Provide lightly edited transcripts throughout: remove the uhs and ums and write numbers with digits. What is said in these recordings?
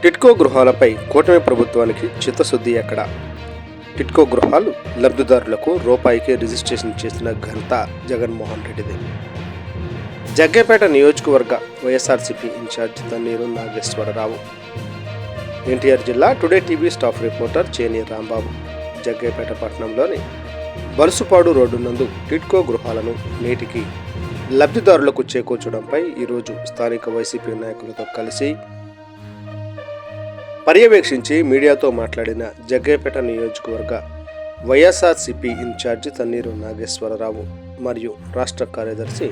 టిడ్కో గృహాలపై కూటమి ప్రభుత్వానికి చిత్తశుద్ధి ఎక్కడ? టిడ్కో గృహాలు లబ్ధిదారులకు రూపాయికి రిజిస్ట్రేషన్ చేసిన ఘనత జగన్మోహన్ రెడ్డిదే. జగ్గేపేట నియోజకవర్గ వైఎస్ఆర్సీపీ ఇన్ఛార్జ్ తన్నీరు నాగేశ్వరరావు. ఎన్టీఆర్ జిల్లా today TV staff reporter Cheni Rambabu. Jaggayyapeta పట్టణంలోని బలుసుపాడు రోడ్డు నందు టిడ్కో గృహాలను నేటికి లబ్ధిదారులకు చేకూర్చడంపై ఈరోజు స్థానిక వైసీపీ నాయకులతో కలిసి పర్యవేక్షించి మీడియాతో మాట్లాడిన జగ్గేపేట నియోజకవర్గ వైఎస్ఆర్సీపీ ఇన్ఛార్జి తన్నీరు నాగేశ్వరరావు మరియు రాష్ట్ర కార్యదర్శి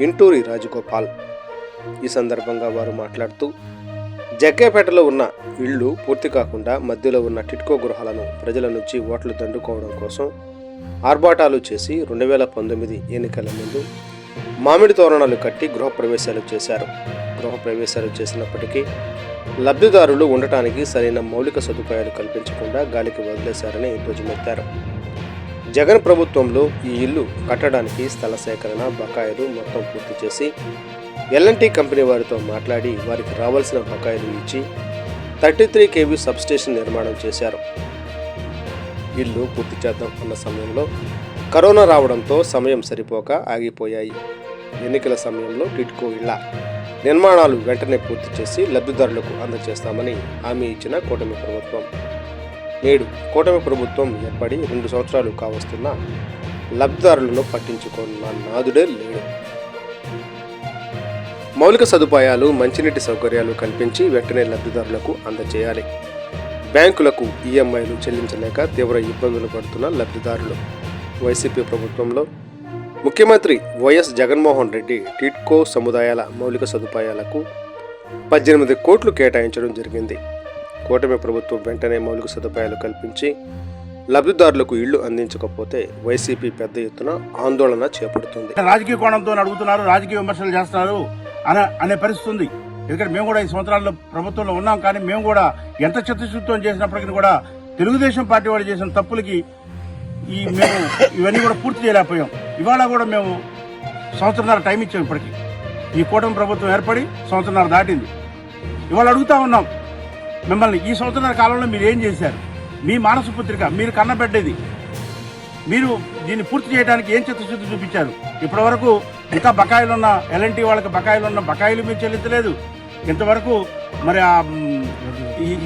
ఇంటూరి రాజగోపాల్. ఈ సందర్భంగా వారు మాట్లాడుతూ జగ్గేపేటలో ఉన్న ఇళ్లు పూర్తి కాకుండా మధ్యలో ఉన్న టిడ్కో గృహాలను ప్రజల నుంచి ఓట్లు దండుకోవడం కోసం ఆర్భాటాలు చేసి 2019 ఎన్నికల ముందు మామిడి తోరణాలు కట్టి గృహప్రవేశాలు చేశారు. గృహప్రవేశాలు చేసినప్పటికీ లబ్ధిదారులు ఉండటానికి సరైన మౌలిక సదుపాయాలు కల్పించకుండా గాలికి వదిలేశారని ధ్వజమెత్తారు. జగన్ ప్రభుత్వంలో ఈ ఇల్లు కట్టడానికి స్థల సేకరణ బకాయిలు మొత్తం పూర్తి చేసి ఎల్ఎన్టీ కంపెనీ వారితో మాట్లాడి వారికి రావాల్సిన బకాయిలు ఇచ్చి 33 kV సబ్స్టేషన్ నిర్మాణం చేశారు. ఇల్లు పూర్తి చేద్దాం అన్న సమయంలో కరోనా రావడంతో సమయం సరిపోక ఆగిపోయాయి. ఎన్నికల సమయంలో టిడ్కో ఇళ్ల నిర్మాణాలు వెంటనే పూర్తి చేసి లబ్ధిదారులకు అందజేస్తామని హామీ ఇచ్చిన కూటమి ప్రభుత్వం నేడు కూటమి ప్రభుత్వం ఏర్పడి 2 సంవత్సరాలు కావస్తున్నా లబ్ధిదారులను పట్టించుకున్న నాదుడే లేడు. మౌలిక సదుపాయాలు మంచినీటి సౌకర్యాలు కల్పించి వెంటనే లబ్ధిదారులకు అందజేయాలి. బ్యాంకులకు ఈఎంఐలు చెల్లించలేక తీవ్ర ఇబ్బందులు పడుతున్న లబ్ధిదారులు. వైసీపీ ప్రభుత్వంలో ముఖ్యమంత్రి వైఎస్ జగన్మోహన్ రెడ్డి టిడ్కో సముదాయాల మౌలిక సదుపాయాలకు 18 కోట్లు కేటాయించడం జరిగింది. కూటమి ప్రభుత్వం వెంటనే మౌలిక సదుపాయాలు కల్పించి లబ్ధిదారులకు ఇళ్లు అందించకపోతే వైసీపీ పెద్ద ఎత్తున ఆందోళన చేపడుతుంది. రాజకీయ కోణంతో అడుగుతున్నారు, రాజకీయ విమర్శలు చేస్తున్నారు అనే పరిస్థితి ఉంది. ఎందుకంటే మేము కూడా ఈ సంవత్సరాల్లో ప్రభుత్వంలో ఉన్నాం, కానీ మేము కూడా ఎంత చిత్తశుద్ధితో చేసినప్పటికీ కూడా తెలుగుదేశం పార్టీ వాళ్ళు చేసిన తప్పులకి మేము ఇవన్నీ కూడా పూర్తి చేయలేకపోయాం. ఇవాళ కూడా మేము సంవత్సరంన్నర టైం ఇచ్చాం. ఇప్పటికీ ఈ కూటమి ప్రభుత్వం ఏర్పడి సంవత్సరంన్నర దాటింది. ఇవాళ అడుగుతా ఉన్నాం మిమ్మల్ని, ఈ సంవత్సరాల కాలంలో మీరు ఏం చేశారు? మీ మానస పుత్రిక మీరు కన్నబెట్టేది, మీరు దీన్ని పూర్తి చేయడానికి ఏం చిత్తశుద్ధి చూపించారు? ఇప్పటి వరకు ఇంకా బకాయిలున్న ఎల్ఎన్టీ వాళ్ళకి బకాయిలు మీరు చెల్లించలేదు. ఇంతవరకు మరి ఆ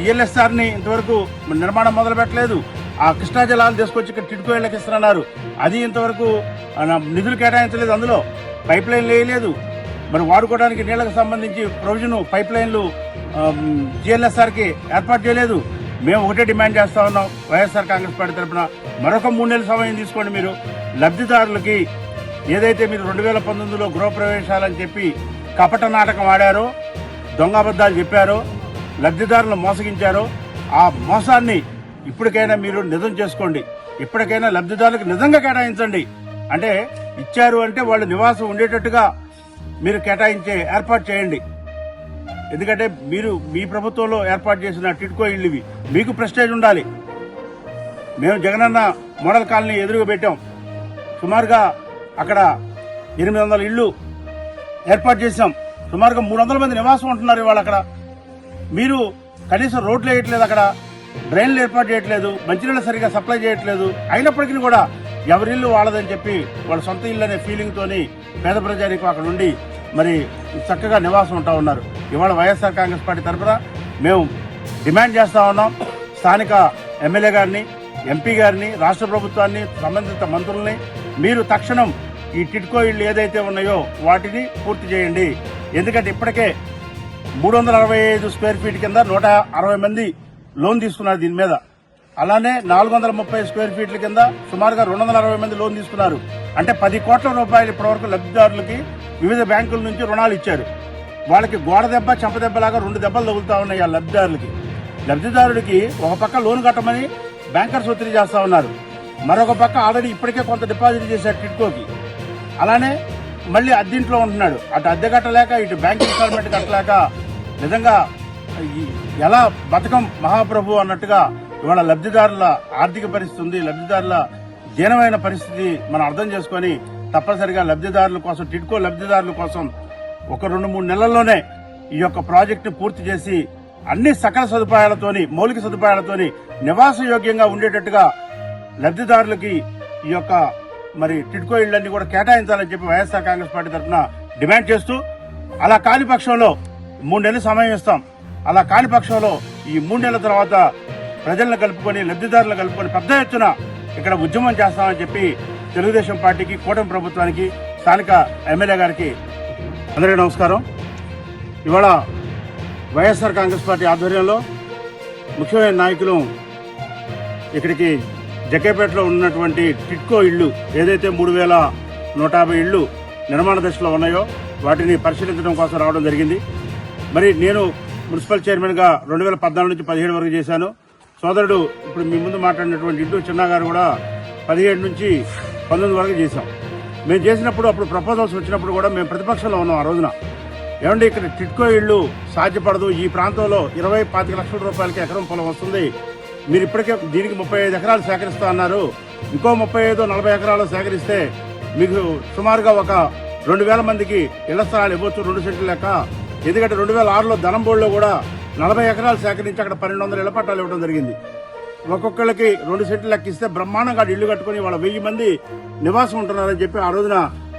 ఈఎల్ఎస్ఆర్ని ఇంతవరకు నిర్మాణం మొదలు పెట్టలేదు. ఆ కృష్ణా జలాలు తీసుకొచ్చి ఇక్కడ టిడ్కో ఇళ్ళకి ఇస్తున్నారు, అది ఇంతవరకు నిధులు కేటాయించలేదు. అందులో పైప్ లైన్లు వేయలేదు. మరి వాడుకోవడానికి నీళ్లకు సంబంధించి ప్రొవిజన్ పైప్ లైన్లు జిఎల్ఎస్ఆర్కి ఏర్పాటు చేయలేదు. మేము ఒకటే డిమాండ్ చేస్తా ఉన్నాం వైఎస్ఆర్ కాంగ్రెస్ పార్టీ తరఫున, మరొక 3 నెలల సమయం తీసుకోండి. మీరు లబ్ధిదారులకి ఏదైతే మీరు 2019లో గృహప్రవేశాలని చెప్పి కపట నాటకం ఆడారో, దొంగాబద్దాలు చెప్పారో, లబ్ధిదారులను మోసగించారో, ఆ మోసాన్ని ఇప్పటికైనా మీరు నిజం చేసుకోండి. ఇప్పటికైనా లబ్ధిదారులకు నిజంగా కేటాయించండి. అంటే ఇచ్చారు అంటే వాళ్ళు నివాసం ఉండేటట్టుగా మీరు ఏర్పాటు చేయండి. ఎందుకంటే మీరు మీ ప్రభుత్వంలో ఏర్పాటు చేసిన టిడ్కో ఇళ్ళు ఇవి, మీకు ప్రెస్టేజ్ ఉండాలి. మేము జగనన్న మోడల్ కాలనీ ఎదురుగా పెట్టాం. సుమారుగా అక్కడ 800 ఇళ్ళు ఏర్పాటు చేశాం. సుమారుగా 300 మంది నివాసం ఉంటున్నారు ఇవాళ అక్కడ. మీరు కనీసం రోడ్లు వేయట్లేదు, అక్కడ డ్రైన్లు ఏర్పాటు చేయట్లేదు, మంచినీళ్ళు సరిగా సప్లై చేయట్లేదు. అయినప్పటికీ కూడా ఎవరిల్లు వాళ్ళదని చెప్పి వాళ్ళ సొంత ఇల్లు అనే ఫీలింగ్ తోని పేద ప్రజానికి అక్కడ ఉండి మరి చక్కగా నివాసం ఉంటా ఉన్నారు. ఇవాళ వైఎస్ఆర్ కాంగ్రెస్ పార్టీ తరఫున మేము డిమాండ్ చేస్తా ఉన్నాం స్థానిక ఎమ్మెల్యే గారిని, ఎంపీ గారిని, రాష్ట్ర ప్రభుత్వాన్ని, సంబంధిత మంత్రుల్ని, మీరు తక్షణం ఈ టిడ్కో ఇళ్ళు ఏదైతే ఉన్నాయో వాటిని పూర్తి చేయండి. ఎందుకంటే ఇప్పటికే 365 స్క్వేర్ ఫీట్ కింద 160 మంది లోన్ తీసుకున్నారు దీని మీద. అలానే 430 స్క్వేర్ ఫీట్ల కింద సుమారుగా 260 మంది లోన్ తీసుకున్నారు. అంటే 10 కోట్ల రూపాయలు ఇప్పటివరకు లబ్ధిదారులకి వివిధ బ్యాంకుల నుంచి రుణాలు ఇచ్చారు. వాళ్ళకి గోడ దెబ్బ చెంపదెబ్బలాగా 2 దెబ్బలు తగులుతా ఉన్నాయి ఆ లబ్ధిదారుడికి. ఒక పక్క లోన్ కట్టమని బ్యాంకర్స్ ఒత్తిడి చేస్తా ఉన్నారు, మరొక పక్క ఆల్రెడీ ఇప్పటికే కొంత డిపాజిట్ చేశారు టిడ్కోకి. అలానే మళ్ళీ అద్దెంట్లో ఉంటున్నాడు. అటు అద్దె కట్టలేక ఇటు బ్యాంక్ ఇన్స్టాల్మెంట్ కట్టలేక నిజంగా ఎలా బతకం మహాప్రభు అన్నట్టుగా ఇవాళ లబ్ధిదారుల ఆర్థిక పరిస్థితి ఉంది. లబ్ధిదారుల దీనమైన పరిస్థితి మనం అర్థం చేసుకొని తప్పనిసరిగా లబ్ధిదారుల కోసం, టిడ్కో లబ్ధిదారుల కోసం ఒక 2-3 నెలల్లోనే ఈ యొక్క ప్రాజెక్టు పూర్తి చేసి అన్ని సకల సదుపాయాలతోని మౌలిక సదుపాయాలతోని నివాస యోగ్యంగా ఉండేటట్టుగా లబ్ధిదారులకి ఈ యొక్క మరి టిడ్కో ఇళ్లన్నీ కూడా కేటాయించాలని చెప్పి వైఎస్ఆర్ కాంగ్రెస్ పార్టీ తరఫున డిమాండ్ చేస్తూ, అలా కాని పక్షంలో 3 నెలలు సమయం ఇస్తాం. అలా కాని పక్షంలో ఈ 3 నెలల తర్వాత ప్రజలను కలుపుకొని లబ్ధిదారులను కలుపుకొని పెద్ద ఎత్తున ఇక్కడ ఉద్యమం చేస్తామని చెప్పి తెలుగుదేశం పార్టీకి, కూటమి ప్రభుత్వానికి, స్థానిక ఎమ్మెల్యే గారికి అందరికీ నమస్కారం. ఇవాళ వైఎస్ఆర్ కాంగ్రెస్ పార్టీ ఆధ్వర్యంలో ముఖ్యమైన నాయకులు ఇక్కడికి జగ్గేపేటలో ఉన్నటువంటి టిడ్కో ఇళ్లు ఏదైతే 3150 ఇళ్లు నిర్మాణ దశలో ఉన్నాయో వాటిని పరిశీలించడం కోసం రావడం జరిగింది. మరి నేను మున్సిపల్ చైర్మన్గా 2014 నుంచి 17 వరకు చేశాను. సోదరుడు ఇప్పుడు మీ ముందు మాట్లాడినటువంటి ఇంటూ చిన్న గారు కూడా 17 నుంచి 19 వరకు చేశాం. మేము చేసినప్పుడు అప్పుడు ప్రపోజల్స్ వచ్చినప్పుడు కూడా మేము ప్రతిపక్షంలో ఉన్నాం. ఆ రోజున ఏమంటే ఇక్కడ టిడ్కో ఇళ్లు సాధ్యపడదు, ఈ ప్రాంతంలో 20-25 లక్షల రూపాయలకి ఎకరం పొలం వస్తుంది, మీరు ఇప్పటికే దీనికి 35 ఎకరాలు సేకరిస్తా అన్నారు, ఇంకో 35-40 ఎకరాలు సేకరిస్తే మీకు సుమారుగా ఒక 2000 మందికి ఇళ్ల స్థలాలు ఇవ్వచ్చు 2 సెంట్ల లెక్క. ఎందుకంటే 2006లో ధనంబోర్డులో కూడా 40 ఎకరాలు సేకరించి అక్కడ 1200 ఇళ్ల పట్టాలు ఇవ్వడం జరిగింది. ఒక్కొక్కరికి 2 సెంట్ల లెక్క ఇస్తే బ్రహ్మాండంగా ఇళ్లు కట్టుకుని వాళ్ళ 1000 మంది నివాసం ఉంటున్నారని చెప్పి ఆ రోజున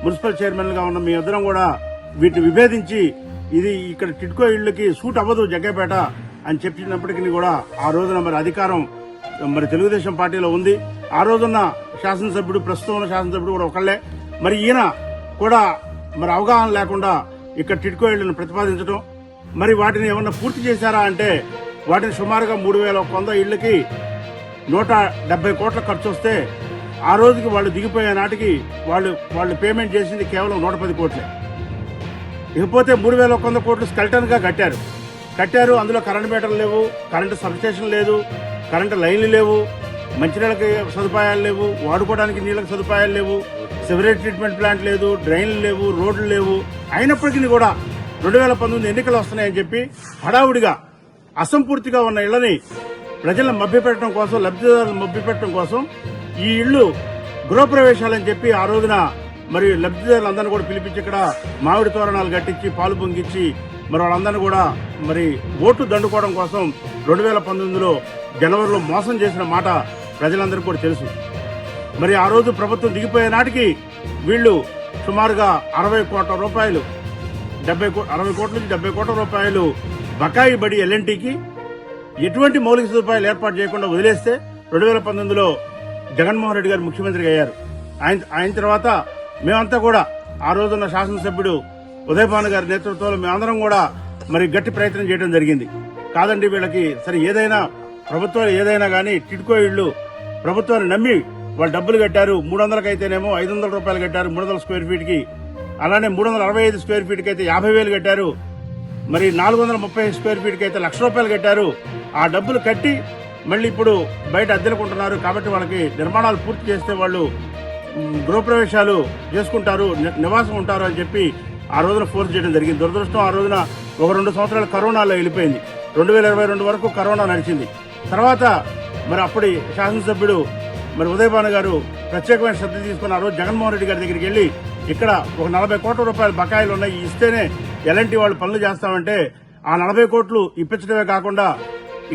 మున్సిపల్ చైర్మన్గా ఉన్న మీ ఇద్దరం కూడా వీటిని విభేదించి ఇది ఇక్కడ టిడ్కో ఇళ్లకి సూట్ అవ్వదు జగ్గేపేట అని చెప్పినప్పటికీ కూడా ఆ రోజున మరి అధికారం మరి తెలుగుదేశం పార్టీలో ఉంది. ఆ రోజున్న శాసనసభ్యుడు, ప్రస్తుతం ఉన్న శాసనసభ్యుడు కూడా ఒకళ్లే. మరి ఈయన కూడా మరి అవగాహన లేకుండా ఇక్కడ టిడ్కో ఇళ్లను ప్రతిపాదించడం, మరి వాటిని ఏమన్నా పూర్తి చేశారా అంటే వాటిని సుమారుగా 3100 ఇళ్లకి 170 కోట్ల ఖర్చు వస్తే ఆ రోజుకి వాళ్ళు దిగిపోయే నాటికి వాళ్ళు పేమెంట్ చేసింది కేవలం 110 కోట్లే. ఇకపోతే 3100 కోట్లు స్కెల్టన్ గా కట్టారు. అందులో కరెంటు మీటర్లు లేవు, కరెంటు సబ్స్టేషన్ లేదు, కరెంటు లైన్లు లేవు, మంచినీళ్ళకి సదుపాయాలు లేవు, వాడుకోవడానికి నీళ్ళకి సదుపాయాలు లేవు, సివరేజ్ ట్రీట్మెంట్ ప్లాంట్ లేదు, డ్రైన్లు లేవు, రోడ్లు లేవు. అయినప్పటికీ కూడా 2019 ఎన్నికలు వస్తున్నాయని చెప్పి హడావుడిగా అసంపూర్తిగా ఉన్న ఇళ్లని ప్రజలను మభ్యపెట్టడం కోసం, లబ్ధిదారులను మభ్యపెట్టడం కోసం ఈ ఇళ్లు గృహప్రవేశాలని చెప్పి ఆ రోజున మరి లబ్ధిదారులందరినీ కూడా పిలిపించి ఇక్కడ మామిడి తోరణాలు కట్టించి పాలు పొంగిచ్చి మరి వాళ్ళందరినీ కూడా మరి ఓట్లు దండుకోవడం కోసం 2019లో జనవరిలో మోసం చేసిన మాట ప్రజలందరికీ కూడా తెలుసు. మరి ఆ రోజు ప్రభుత్వం దిగిపోయే నాటికి వీళ్లు సుమారుగా 60 కోట్ల రూపాయలు 60 కోట్ల నుంచి 70 కోట్ల రూపాయలు బకాయి బడి ఎల్ఎన్టీకి ఎటువంటి మౌలిక సదుపాయాలు ఏర్పాటు చేయకుండా వదిలేస్తే 2019లో జగన్మోహన్ రెడ్డి గారు ముఖ్యమంత్రిగా అయ్యారు. ఆయన తర్వాత మేమంతా కూడా ఆ రోజున్న శాసనసభ్యుడు ఉదయభాను గారి నేతృత్వంలో మేమందరం కూడా మరి గట్టి ప్రయత్నం చేయడం జరిగింది. కాదండి వీళ్ళకి సరే ఏదైనా ప్రభుత్వాలు ఏదైనా కానీ టిడ్కో ఇళ్లు ప్రభుత్వాన్ని నమ్మి వాళ్ళు డబ్బులు కట్టారు. 300కి అయితేనేమో 500 రూపాయలు కట్టారు 300 స్క్వేర్ ఫీట్ కి. అలానే 365 స్క్వేర్ ఫీట్ కి అయితే 50,000 కట్టారు. మరి 430 స్క్వేర్ ఫీట్ కి అయితే 1,00,000 రూపాయలు కట్టారు. ఆ డబ్బులు కట్టి మళ్ళీ ఇప్పుడు బయట అద్దెలుకుంటున్నారు. కాబట్టి వాళ్ళకి నిర్మాణాలు పూర్తి చేస్తే వాళ్ళు గృహప్రవేశాలు చేసుకుంటారు, నివాసం ఉంటారు అని చెప్పి ఆ రోజున ఫోర్స్ చేయడం జరిగింది. దురదృష్టం ఆ రోజున ఒక 2 సంవత్సరాలు కరోనాలో వెళ్ళిపోయింది. 2022 వరకు కరోనా నడిచింది. తర్వాత మరి అప్పటి శాసనసభ్యుడు మరి ఉదయభాను గారు ప్రత్యేకమైన శ్రద్ధ తీసుకుని ఆ రోజు జగన్మోహన్ రెడ్డి గారి దగ్గరికి వెళ్లి ఇక్కడ ఒక 40 కోట్ల రూపాయల బకాయిలు ఉన్నాయి, ఇస్తేనే ఎలాంటి వాళ్ళు పనులు చేస్తామంటే ఆ 40 కోట్లు ఇప్పించడమే కాకుండా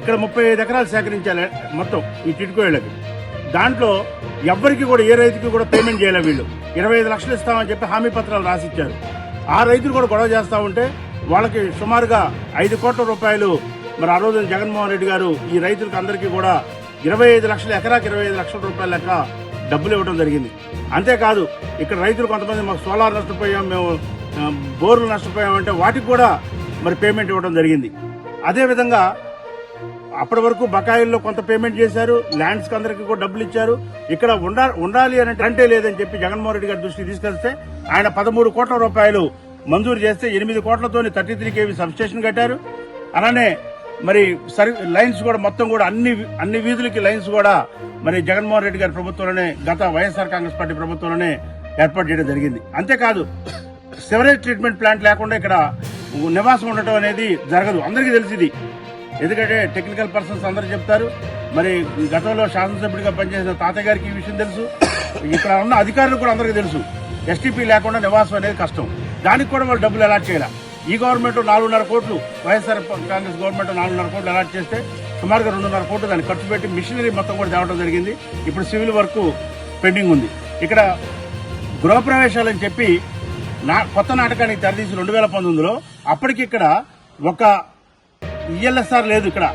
ఇక్కడ 35 ఎకరాలు సేకరించాలి మొత్తం ఈ టిడ్కో ఇళ్లకి. దాంట్లో ఎవ్వరికి కూడా ఏ రైతుకి కూడా పేమెంట్ చేయలే. వీళ్ళు 25 లక్షలు ఇస్తామని చెప్పి హామీ పత్రాలు రాసిచ్చారు. ఆ రైతులు కూడా గొడవ చేస్తా ఉంటే వాళ్ళకి సుమారుగా 5 కోట్ల రూపాయలు మరి ఆ రోజున జగన్మోహన్ రెడ్డి గారు ఈ రైతులకు అందరికీ కూడా 25 లక్షలు ఎకరాకి 25 లక్షల రూపాయల లెక్క డబ్బులు ఇవ్వడం జరిగింది. అంతేకాదు ఇక్కడ రైతులు కొంతమంది మాకు సోలార్ నష్టపోయాం, మేము బోర్లు నష్టపోయామంటే వాటికి కూడా మరి పేమెంట్ ఇవ్వడం జరిగింది. అదేవిధంగా అప్పటి వరకు బకాయిల్లో కొంత పేమెంట్ చేశారు, ల్యాండ్స్ కి అందరికీ కూడా డబ్బులు ఇచ్చారు. ఇక్కడ ఉండాలి అంటే లేదని చెప్పి జగన్మోహన్ రెడ్డి గారి దృష్టికి తీసుకెళ్తే ఆయన 13 కోట్ల రూపాయలు మంజూరు చేస్తే 8 కోట్లతోని 33 kV సబ్స్టేషన్ కట్టారు. అలానే మరి లైన్స్ కూడా మొత్తం కూడా అన్ని వీధులకి లైన్స్ కూడా మరి జగన్మోహన్ రెడ్డి గారి ప్రభుత్వంలోనే గత వైఎస్ఆర్ కాంగ్రెస్ పార్టీ ప్రభుత్వంలోనే ఏర్పాటు చేయడం జరిగింది. అంతేకాదు సివరేజ్ ట్రీట్మెంట్ ప్లాంట్ లేకుండా ఇక్కడ నివాసం ఉండటం అనేది జరగదు. అందరికీ తెలిసింది, ఎందుకంటే టెక్నికల్ పర్సన్స్ అందరూ చెప్తారు. మరి గతంలో శాసనసభ్యుడిగా పనిచేసిన తాతయ్య గారికి ఈ విషయం తెలుసు, ఇక్కడ ఉన్న అధికారులు కూడా అందరికీ తెలుసు. ఎస్టీపీ లేకుండా నివాసం అనేది కష్టం. దానికి కూడా వాళ్ళు డబ్బులు అలాట్ చేయాలి. ఈ గవర్నమెంట్ 4.5 కోట్లు, వైఎస్ఆర్ కాంగ్రెస్ గవర్నమెంట్ 4.5 కోట్లు అలాట్ చేస్తే సుమారుగా 2.5 కోట్లు దాన్ని ఖర్చు పెట్టి మిషనరీ మొత్తం కూడా తేవడం జరిగింది. ఇప్పుడు సివిల్ వర్క్ పెండింగ్ ఉంది. ఇక్కడ గృహప్రవేశాలని చెప్పి కొత్త నాటకానికి తెరదీసి 2019లో అప్పటికి ఇక్కడ ఒక ఈఎల్ఎస్ఆర్ లేదు, ఇక్కడ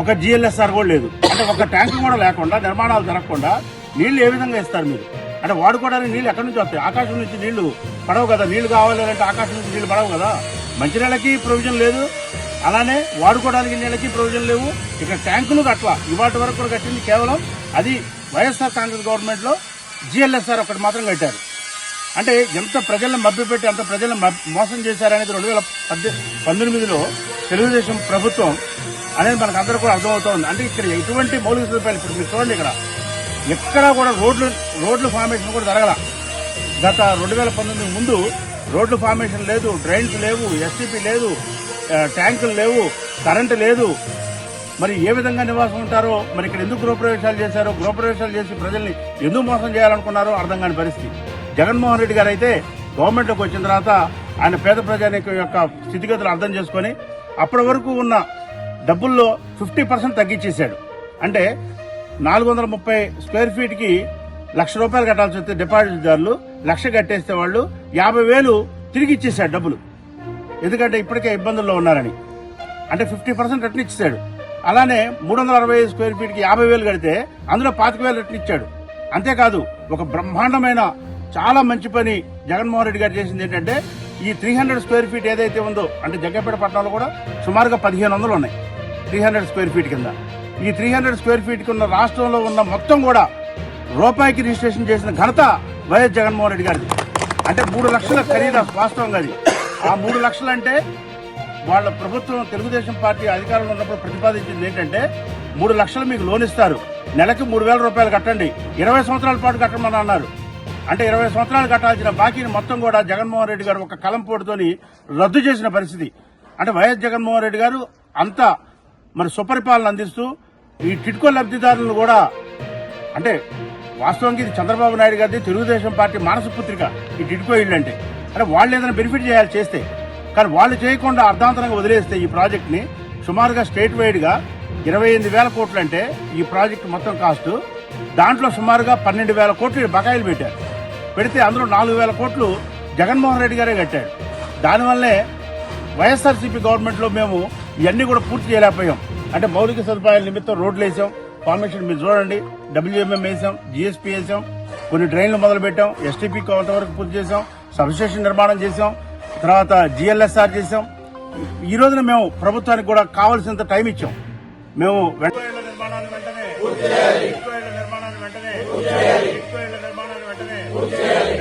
ఒక జిఎల్ఎస్ఆర్ కూడా లేదు. అంటే ఒక ట్యాంకు కూడా లేకుండా, నిర్మాణాలు జరగకుండా నీళ్లు ఏ విధంగా ఇస్తారు మీరు? అంటే వాడుకోవడానికి నీళ్లు ఎక్కడి నుంచి వస్తాయి? ఆకాశం నుంచి నీళ్లు పడవు కదా. నీళ్లు కావాలి అంటే ఆకాశం నుంచి నీళ్లు పడవు కదా. మంచినీళ్ళకి ప్రొవిజన్ లేదు, అలానే వాడుకోవడానికి నీళ్ళకి ప్రొవిజన్ లేవు. ఇక్కడ ట్యాంకులు అట్లా ఇవాటి వరకు కూడా కట్టింది కేవలం అది వైఎస్ఆర్ కాంగ్రెస్ గవర్నమెంట్ లో జిఎల్ఎస్ఆర్ ఒకటి మాత్రం కట్టారు. అంటే ఎంత ప్రజలను మభ్యపెట్టి ఎంత ప్రజలను మోసం చేశారనేది 2019లో తెలుగుదేశం ప్రభుత్వం అనేది మనకు అందరూ కూడా అర్థమవుతోంది. అంటే ఇక్కడ ఎటువంటి మౌలిక సదుపాయాలు ఇప్పుడు మీరు చూడండి, ఇక్కడ ఎక్కడా కూడా రోడ్లు ఫార్మేషన్ కూడా జరగల. గత 2019 ముందు రోడ్లు ఫార్మేషన్ లేదు, డ్రైన్స్ లేవు, ఎస్టీపీ లేదు, ట్యాంకులు లేవు, కరెంటు లేదు. మరి ఏ విధంగా నివాసం ఉంటారో, మరి ఇక్కడ ఎందుకు గృహప్రవేశాలు చేశారో, గృహప్రవేశాలు చేసి ప్రజల్ని ఎందుకు మోసం చేయాలనుకున్నారో అర్థం కాని పరిస్థితి. జగన్మోహన్ రెడ్డి గారు అయితే గవర్నమెంట్లోకి వచ్చిన తర్వాత ఆయన పేద ప్రజానీకం యొక్క స్థితిగతులు అర్థం చేసుకుని అప్పటి వరకు ఉన్న డబ్బుల్లో 50% తగ్గించేశాడు. అంటే 430 స్క్వేర్ ఫీట్ కి ₹1,00,000 కట్టాల్సి వస్తే డిపాజిట్దారులు 1,00,000 కట్టేస్తే వాళ్ళు 50,000 తిరిగి ఇచ్చేశాడు డబ్బులు. ఎందుకంటే ఇప్పటికే ఇబ్బందుల్లో ఉన్నారని. అంటే 50% రిటర్న్ ఇచ్చేశాడు. అలానే 365 స్క్వేర్ ఫీట్ కి 50,000 కడితే అందులో 25,000 రిటర్న్ ఇచ్చాడు. అంతేకాదు ఒక బ్రహ్మాండమైన చాలా మంచి పని జగన్మోహన్ రెడ్డి గారు చేసింది ఏంటంటే ఈ 300 స్క్వేర్ ఫీట్ ఏదైతే ఉందో, అంటే జగ్గపేట పట్టణంలో కూడా సుమారుగా 1,500 ఉన్నాయి 300 స్క్వేర్ ఫీట్ కింద. ఈ 300 స్క్వేర్ ఫీట్ కి ఉన్న రాష్ట్రంలో ఉన్న మొత్తం కూడా రూపాయికి రిజిస్ట్రేషన్ చేసిన ఘనత వైఎస్ జగన్మోహన్ రెడ్డి గారిది. అంటే 3 లక్షల ఖరీదు వాస్తవంగా అది. ఆ 3 లక్షలు అంటే వాళ్ళ ప్రభుత్వం తెలుగుదేశం పార్టీ అధికారంలో ఉన్నప్పుడు ప్రతిపాదించింది ఏంటంటే 3 లక్షలు మీకు లోన్ ఇస్తారు, నెలకి ₹3,000 కట్టండి, 20 సంవత్సరాల పాటు కట్టమని అన్నారు. అంటే 20 సంవత్సరాలు కట్టాల్సిన బాకీని మొత్తం కూడా జగన్మోహన్ రెడ్డి గారు ఒక కలంపోటుతోని రద్దు చేసిన పరిస్థితి. అంటే వైఎస్ జగన్మోహన్ రెడ్డి గారు అంతా మరి సుపరిపాలన అందిస్తూ ఈ టిడ్కో లబ్ధిదారులను కూడా, అంటే వాస్తవానికి ఇది చంద్రబాబు నాయుడు గారిది తెలుగుదేశం పార్టీ మానసపుత్రిక ఈ టిడ్కో ఇళ్ళు అంటే వాళ్ళు ఏదైనా బెనిఫిట్ చేయాలి చేస్తే, కానీ వాళ్ళు చేయకుండా అర్ధాంతరంగా వదిలేస్తే ఈ ప్రాజెక్ట్ ని సుమారుగా స్టేట్ వైడ్ గా 28,000 కోట్లు అంటే ఈ ప్రాజెక్టు మొత్తం కాస్ట్, దాంట్లో సుమారుగా 12,000 కోట్లు బకాయిలు పెట్టారు. పెడితే అందులో 4,000 కోట్లు జగన్మోహన్ రెడ్డి గారే కట్టాడు. దానివల్లే వైఎస్ఆర్సీపీ గవర్నమెంట్ లో మేము ఇవన్నీ కూడా పూర్తి చేయలేకపోయాం. అంటే మౌలిక సదుపాయాల నిమిత్తం రోడ్లు వేసాం, ఫార్మేషన్ మీరు చూడండి, WMM వేసాం, GSP వేసాం, కొన్ని డ్రైన్లు మొదలు పెట్టాం, STP కొంతవరకు పూర్తి చేసాం, సబ్స్టేషన్ నిర్మాణం చేసాం, తర్వాత GLSR చేసాం. ఈ రోజున మేము ప్రభుత్వానికి కూడా కావాల్సినంత టైం ఇచ్చాం. మేము నిర్మాణాన్ని వెంటనే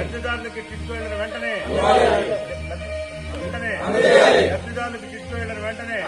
లబ్ధిదారులకి టిడ్కో ఇళ్లను వెంటనే లబ్ధిదారులకి టిడ్కో ఇళ్లను వెంటనే